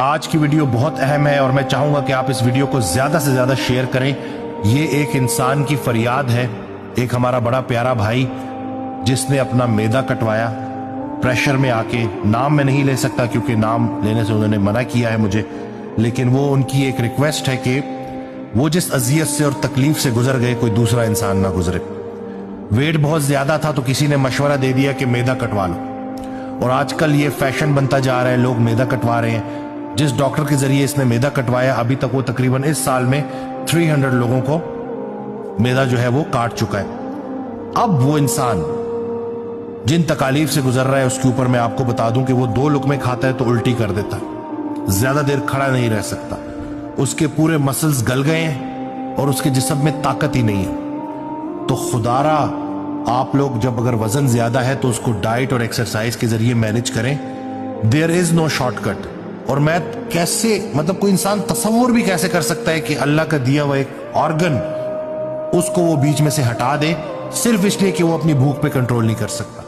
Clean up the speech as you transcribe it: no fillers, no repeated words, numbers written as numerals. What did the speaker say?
آج کی ویڈیو بہت اہم ہے اور میں چاہوں گا کہ آپ اس ویڈیو کو زیادہ سے زیادہ شیئر کریں۔ یہ ایک انسان کی فریاد ہے، ایک ہمارا بڑا پیارا بھائی جس نے اپنا معدہ کٹوایا پریشر میں آ کے۔ نام میں نہیں لے سکتا کیونکہ نام لینے سے انہوں نے منع کیا ہے مجھے، لیکن وہ ان کی ایک ریکویسٹ ہے کہ وہ جس اذیت سے اور تکلیف سے گزر گئے کوئی دوسرا انسان نہ گزرے۔ ویٹ بہت زیادہ تھا تو کسی نے مشورہ دے دیا کہ معدہ کٹوا لو، اور آج کل یہ فیشن بنتا جا رہا ہے، لوگ معدہ کٹوا رہے ہیں۔ جس ڈاکٹر کے ذریعے اس نے معدہ کٹوایا ابھی تک وہ تقریباً اس سال میں 300 لوگوں کو معدہ جو ہے وہ کاٹ چکا ہے۔ اب وہ انسان جن تکالیف سے گزر رہا ہے اس کے اوپر میں آپ کو بتا دوں کہ وہ 2 لقمے کھاتا ہے تو الٹی کر دیتا ہے، زیادہ دیر کھڑا نہیں رہ سکتا، اس کے پورے مسلز گل گئے ہیں اور اس کے جسم میں طاقت ہی نہیں ہے۔ تو خدارا آپ لوگ جب اگر وزن زیادہ ہے تو اس کو ڈائٹ اور ایکسرسائز کے ذریعے مینج کریں۔ دیر از نو شارٹ کٹ۔ اور میں کیسے کوئی انسان تصور بھی کیسے کر سکتا ہے کہ اللہ کا دیا ہوا ایک آرگن اس کو وہ بیچ میں سے ہٹا دے صرف اس لیے کہ وہ اپنی بھوک پہ کنٹرول نہیں کر سکتا۔